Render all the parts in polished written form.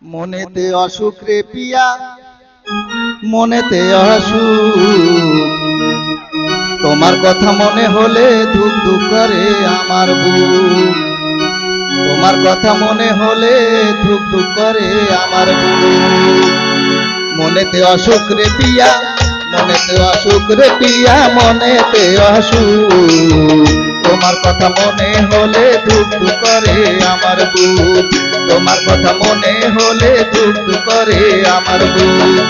মনেতে অসুখ রে পিয়া, মনেতে অসুখ। তোমার কথা মনে হলে ধুক ধুক করে আমার বুক। তোমার কথা মনে হলে ধুক ধুক করে আমার বুক। মনেতে অসুখ রে পিয়া, মনেতে অসুখ রে পিয়া, মনেতে অসুখ। তোমার কথা মনে হলে ধুক ধুক করে আমার বুক। তোমার কথা মনে হলে ধুক ধুক করে আমার বুক।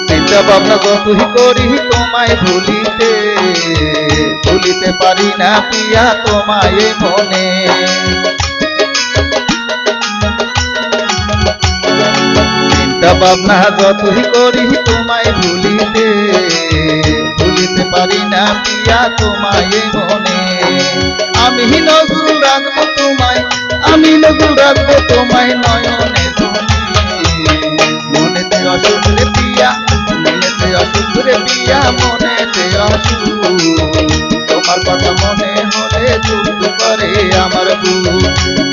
চিন্তা ভাবনা যতই করি তোমায় ভুলিতে, ভুলিতে পারি না পিয়া তোমায় মনে। চিন্তা ভাবনা যতই করি তোমায় ভুলিতে, ভুলিতে পারি না পিয়া তোমায় মনে। আমি নজরুল রাখবো তোমায়, আমি নজরুল রাখবো তোমায় নয়নে ধরে। মনেতে অসুখ রে পিয়া, মনেতে অসুখ রে পিয়া, মনেতে অসুখ। তোমার কথা মনে হলে ধুক ধুক করে আমার বুক।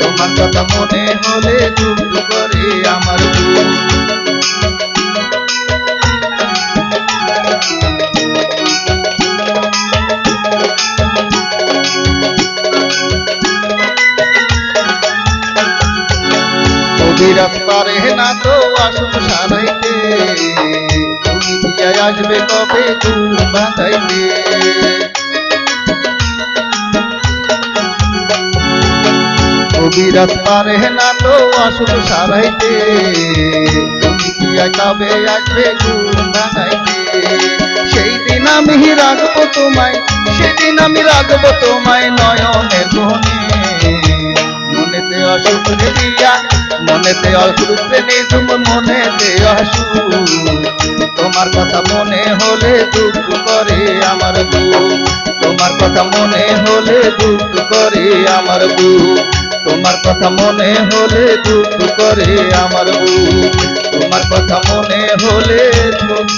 তোমার কথা মনে হলে ধুক ধুক করে আমার বুক। কবিরাজ পারে না তো আসুন সারাইতে, তুমি দিয়া আসবে কবে ঘুম বাঁধাইতে। কবিরাজ পারে না তো আসুন সারাইতে, তুমি দিয়া কবে আসবে ঘুম বাঁধাইতে। সেই দিন আমি রাখবো তোমায়, সেদিন আমি রাখবো তোমায় নয়নের কোণে। মনেতে অসুখ রে পিয়া, মনেতে অসুখ রে নিঝুম, মনেতে অসুখ। তোমার কথা মনে হলে দুঃখ করে আমার বুক। তোমার কথা মনে হলে দুঃখ করে আমার বুক। তোমার কথা মনে হলে দুঃখ করে আমার বুক। তোমার কথা মনে হলে দুঃখ